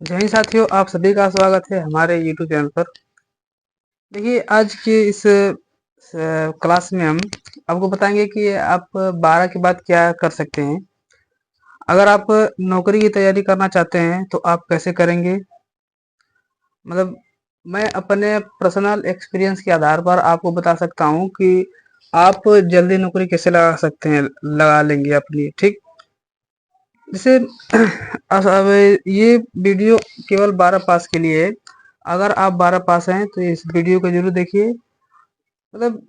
जय हिंद साथियों, आप सभी का स्वागत है हमारे यूट्यूब चैनल पर। देखिए, आज के इस क्लास में हम आपको बताएंगे कि आप 12 के बाद क्या कर सकते हैं। अगर आप नौकरी की तैयारी करना चाहते हैं तो आप कैसे करेंगे। मतलब मैं अपने पर्सनल एक्सपीरियंस के आधार पर आपको बता सकता हूँ कि आप जल्दी नौकरी कैसे लगा सकते हैं, लगा लेंगे अपनी। ठीक, जैसे अब ये वीडियो केवल 12 पास के लिए है। अगर आप 12 पास हैं तो इस वीडियो को जरूर देखिए। मतलब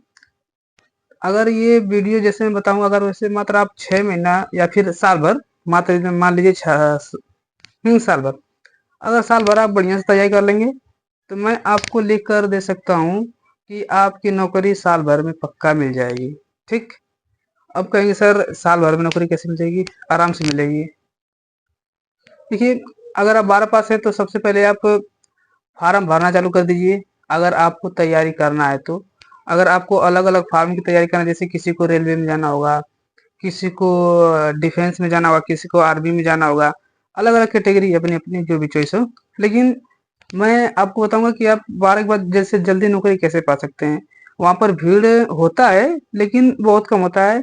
अगर ये वीडियो जैसे मैं बताऊं, अगर वैसे मात्र आप 6 महीना या फिर साल भर, मात्र मान लीजिए साल भर, अगर साल भर आप बढ़िया से तैयारी कर लेंगे तो मैं आपको लिख कर दे सकता हूँ कि आपकी नौकरी साल भर में पक्का मिल जाएगी। ठीक, अब कहेंगे सर साल भर में नौकरी कैसे मिल जाएगी। आराम से मिलेगी। देखिए, अगर आप 12 पास हैं तो सबसे पहले आप फार्म भरना चालू कर दीजिए। अगर आपको तैयारी करना है तो अगर आपको अलग अलग फार्म की तैयारी करना है, जैसे किसी को रेलवे में जाना होगा, किसी को डिफेंस में जाना होगा, किसी को आर्मी में जाना होगा, अलग अलग कैटेगरी अपनी अपनी जो भी चॉइस हो। लेकिन मैं आपको बताऊंगा कि आप 12 के बाद जैसे जल्दी नौकरी कैसे पा सकते हैं। वहां पर भीड़ होता है लेकिन बहुत कम होता है।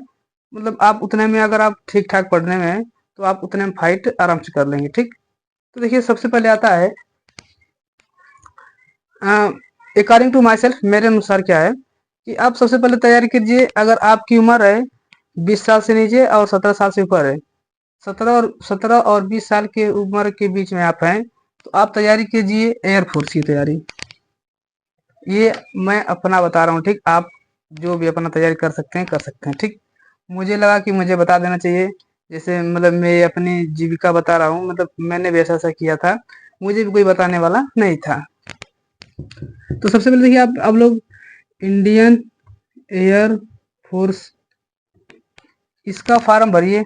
मतलब आप उतने में, अगर आप ठीक ठाक पढ़ने में हैं तो आप उतने में फाइट आराम से कर लेंगे। ठीक, तो देखिए सबसे पहले आता है, अकॉर्डिंग टू माई सेल्फ, मेरे अनुसार क्या है कि आप सबसे पहले तैयारी कीजिए। अगर आपकी उम्र है 20 साल से नीचे और 17 साल से ऊपर है, 17 और 20 साल के उम्र के बीच में आप हैं, तो आप तैयारी कीजिए एयरफोर्स की तैयारी। ये मैं अपना बता रहा हूँ। ठीक, आप जो भी अपना तैयारी कर सकते हैं कर सकते हैं। ठीक, मुझे लगा कि मुझे बता देना चाहिए। जैसे मतलब मैं अपनी जीविका बता रहा हूँ, मतलब मैंने भी ऐसा किया था, मुझे भी कोई बताने वाला नहीं था। तो सबसे पहले देखिए, आप लोग इंडियन एयर फोर्स, इसका फार्म भरिए।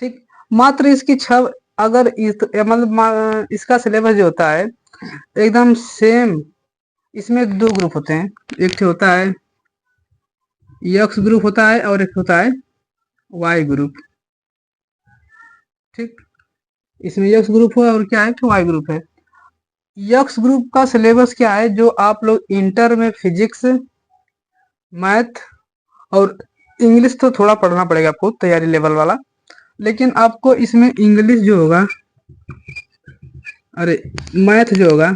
ठीक, मात्र इसकी छह, अगर मतलब इसका सिलेबस जो होता है एकदम सेम। इसमें दो ग्रुप होते हैं, एक होता है यक्स ग्रुप होता है और एक होता है वाई ग्रुप। ठीक, इसमें यक्स ग्रुप है और क्या है कि वाई ग्रुप है। यक्स ग्रुप का सिलेबस क्या है, जो आप लोग इंटर में फिजिक्स, मैथ और इंग्लिश तो थोड़ा पढ़ना पड़ेगा आपको, तैयारी लेवल वाला। लेकिन आपको इसमें इंग्लिश जो होगा, अरे मैथ जो होगा,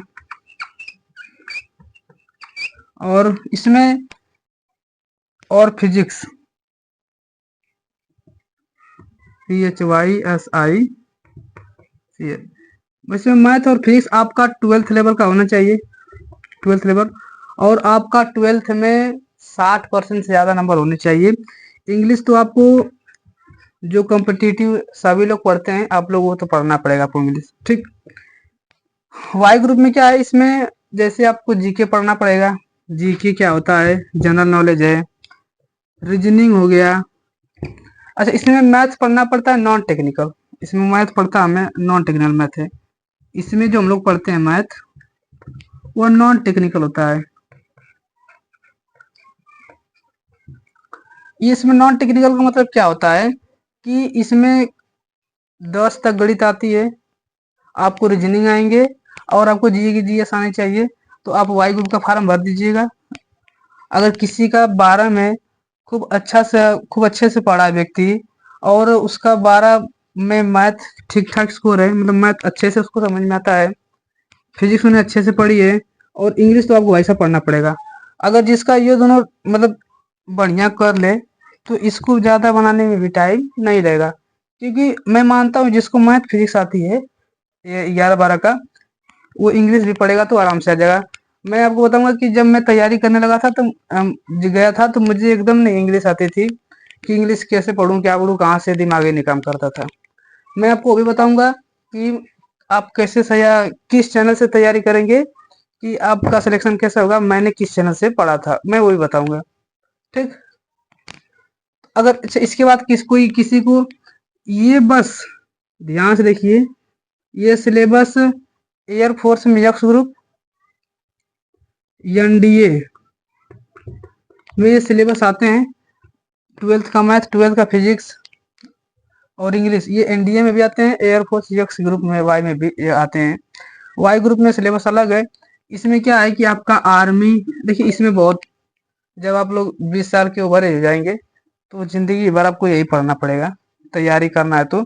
और इसमें और फिजिक्स, PHYSI, वैसे मैथ और फिजिक्स आपका 12th लेवल का होना चाहिए, 12th लेवल। और आपका 12th में 60% से ज़्यादा नंबर होने चाहिए। इंग्लिश तो आपको, जो कॉम्पिटिटिव सभी लोग पढ़ते हैं, आप लोग वो तो पढ़ना पड़ेगा आपको इंग्लिश। ठीक, वाई ग्रुप में क्या है, इसमें जैसे आपको जीके पढ़ना पड़ेगा। जीके क्या होता है, जनरल नॉलेज है, रीजनिंग हो गया। अच्छा, इसमें मैथ पढ़ना पड़ता है नॉन टेक्निकल। इसमें मैथ पढ़ता है, हमें नॉन टेक्निकल मैथ है। इसमें जो हम लोग पढ़ते हैं मैथ, वो नॉन टेक्निकल होता है। ये इसमें नॉन टेक्निकल का मतलब क्या होता है कि इसमें 10 तक गणित आती है, आपको रीजनिंग आएंगे, और आपको जीए की जीएस आनी चाहिए। तो आप वाई ग्रुप का फॉर्म भर दीजिएगा। अगर किसी का 12 में खूब अच्छे से पढ़ा है व्यक्ति, और उसका 12 में मैथ ठीक ठाक स्कोर है, मतलब मैथ अच्छे से उसको समझ में आता है, फिजिक्स उन्हें अच्छे से पढ़ी है, और इंग्लिश तो आपको वैसा पढ़ना पड़ेगा। अगर जिसका ये दोनों मतलब बढ़िया कर ले तो इसको ज़्यादा बनाने में भी टाइम नहीं लगेगा। क्योंकि मैं मानता हूँ जिसको मैथ फिजिक्स आती है, ये 11-12 का, वो इंग्लिश भी पढ़ेगा तो आराम से आ जाएगा। मैं आपको बताऊंगा कि जब मैं तैयारी करने लगा था तो गया था, तो मुझे एकदम नहीं इंग्लिश आती थी कि इंग्लिश कैसे पढ़ूं, क्या पढ़ूं, कहाँ से दिमाग ही नहीं काम करता था। मैं आपको अभी बताऊंगा कि आप कैसे किस चैनल से तैयारी करेंगे, कि आपका सिलेक्शन कैसा होगा, मैंने किस चैनल से पढ़ा था मैं वो भी बताऊंगा। ठीक, अगर अच्छा, इसके बाद किसी को ये बस ध्यान से देखिए, ये सिलेबस एयरफोर्स में यक्स ग्रुप, एनडीए में ये सिलेबस आते हैं। 12th का मैथ, 12th का फिजिक्स और इंग्लिश ये एनडीए में भी आते हैं, एयरफोर्स यक्स ग्रुप में वाई में भी ये आते हैं। वाई ग्रुप में सिलेबस अलग है। इसमें क्या है कि आपका आर्मी, देखिए इसमें बहुत, जब आप लोग 20 साल के ओवर एज हो जाएंगे तो जिंदगी भर आपको यही पढ़ना पड़ेगा, तैयारी करना है तो।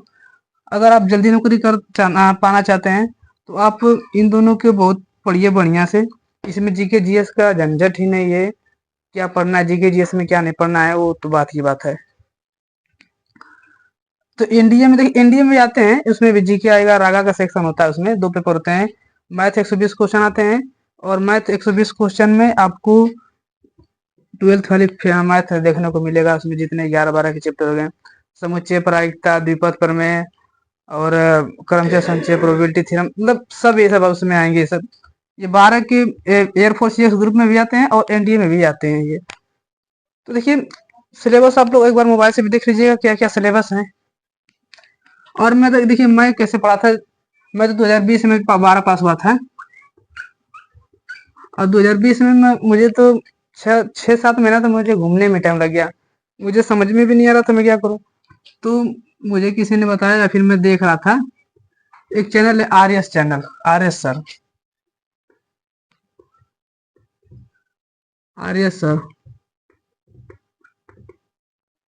अगर आप जल्दी नौकरी पाना चाहते हैं तो आप इन दोनों के बहुत पढ़िए बढ़िया से। इसमें जीके जीएस का झंझट ही नहीं है, क्या पढ़ना है जीके जीएस में क्या नहीं पढ़ना है, वो तो बात ही बात है। तो एनडीए में देखिए, एनडीए में आते हैं, उसमें भी जीके आएगा, रागा का सेक्शन होता है, उसमें 2 पेपर होते हैं। मैथ 120 क्वेश्चन आते हैं, और मैथ 120 क्वेश्चन में आपको 12th वाली मैथ देखने को मिलेगा। उसमें जितने 11-12 के चैप्टर हो गए, समुच्चय प्रायिकता, द्विपद प्रमेय, और क्रमशः संचय, प्रोबेबिलिटी थ्योरम, मतलब सब ये सब उसमें आएंगे। ये सब ये 12 के एयरफोर्स ग्रुप में भी आते हैं और एनडीए में भी आते हैं ये। तो देखिए सिलेबस आप लोग एक बार मोबाइल से भी देख लीजिएगा क्या क्या सिलेबस है। और मैं तो देखिए मैं कैसे पढ़ा था, मैं तो 2020 में 12 पास हुआ था, और 2020 में मुझे तो 6-7 महीना तो मुझे घूमने में टाइम लग गया। मुझे समझ में भी नहीं आ रहा था मैं क्या करूं। तो मुझे किसी ने बताया, या फिर मैं देख रहा था, एक चैनल है R S channel, R S sir, R S sir,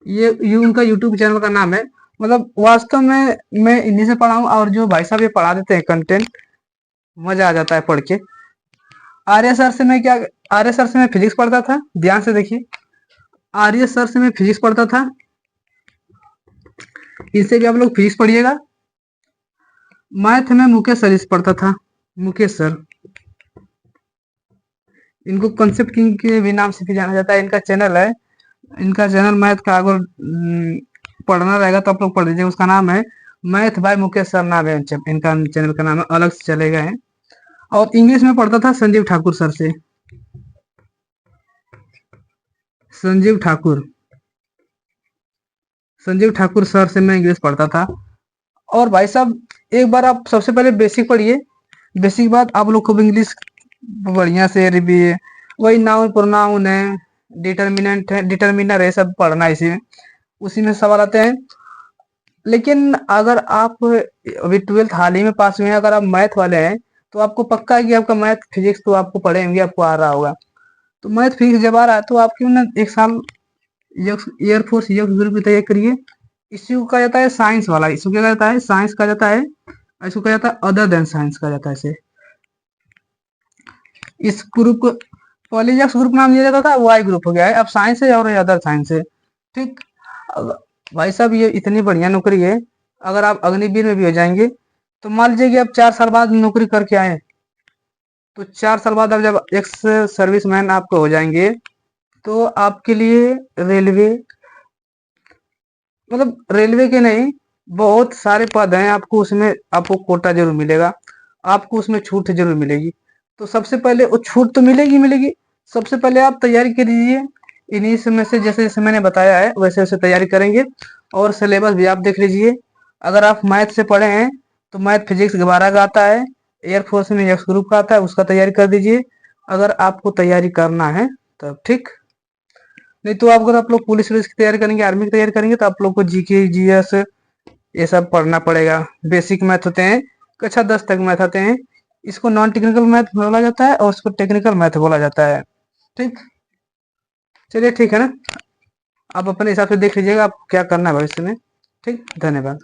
ये उनका यूट्यूब चैनल का नाम है। मतलब वास्तव में मैं इन्हीं से पढ़ा हूँ, और जो भाई साहब ये पढ़ा देते हैं कंटेंट, मजा आ जाता है पढ़ के। आर्य सर से मैं क्या, आर्य सर से मैं फिजिक्स पढ़ता था, ध्यान से देखिए, आर्य सर से मैं फिजिक्स पढ़ता था। इनसे भी आप लोग फिजिक्स पढ़िएगा। मैथ में मुकेश सर से पढ़ता था, मुकेश सर, इनको कंसेप्ट किंग के भी नाम से भी जाना जाता है। इनका चैनल है, इनका चैनल मैथ का अगर पढ़ना रहेगा तो आप लोग पढ़ लीजिए। उसका नाम है मैथ बाय मुकेश सर, नाम है इनका चैनल का नाम है, अलग से चले गए हैं। और इंग्लिश में पढ़ता था संजीव ठाकुर सर से, संजीव ठाकुर, संजीव ठाकुर सर से मैं इंग्लिश पढ़ता था। और भाई साहब एक बार आप सबसे पहले बेसिक पढ़िए, बेसिक बाद आप लोग खूब इंग्लिश बढ़िया से रिव्यू, वही नाउन प्रोनाउन है, डिटर्मिनेंट है, डिटर्मिनर है, सब पढ़ना है इसी में, उसी में सवाल आते हैं। लेकिन अगर आप अभी 12th हाल ही में पास हुए हैं, अगर आप मैथ वाले हैं तो आपको पक्का है कि आपका मैथ फिजिक्स तो आपको पढ़े होंगे, आपको आ रहा होगा। तो मैथ फिजिक्स जब आ रहा है तो आप क्यों ना 1 साल एयरफोर्स ग्रुप की तैयारी करिए। इसको कहा जाता है साइंस वाला, इसको क्या कहा जाता है, साइंस कहा जाता है, इसको कहा जाता है अदर देन साइंस कहा जाता है इसे। इस ग्रुप को पहले ग्रुप नाम दिया जाता था, वाई ग्रुप हो गया है, अब साइंस है और अदर साइंस है। ठीक। भाई साहब ये इतनी बढ़िया नौकरी है, अगर आप अग्निवीर में भी हो जाएंगे तो मान लीजिए कि आप 4 साल बाद नौकरी करके आए, तो 4 साल बाद आप जब एक्स सर्विसमैन आपको हो जाएंगे तो आपके लिए रेलवे, मतलब रेलवे के नहीं, बहुत सारे पद हैं, आपको उसमें आपको कोटा जरूर मिलेगा, आपको उसमें छूट जरूर मिलेगी। तो सबसे पहले वो छूट तो मिलेगी मिलेगी, सबसे पहले आप तैयारी करिए इन्हीं में से, जैसे जैसे मैंने बताया है वैसे वैसे तैयारी करेंगे। और सिलेबस भी आप देख लीजिए, अगर आप मैथ से पढ़े हैं तो मैथ फिजिक्स 12 का आता है, एयरफोर्स में एक्स ग्रुप का आता है, उसका तैयारी कर दीजिए अगर आपको तैयारी करना है तब। ठीक। नहीं तो आप अगर आप लोग पुलिस वुलिस की तैयारी करेंगे, आर्मी की तैयारी करेंगे, तो आप लोग को जीके जीएस ये सब पढ़ना पड़ेगा। बेसिक मैथ होते हैं, कक्षा 10 तक मैथ आते हैं। इसको नॉन टेक्निकल मैथ बोला जाता है और उसको टेक्निकल मैथ बोला जाता है। ठीक। चलिए ठीक है ना, आप अपने हिसाब से देख लीजिएगा आप क्या करना है भविष्य में। ठीक, धन्यवाद।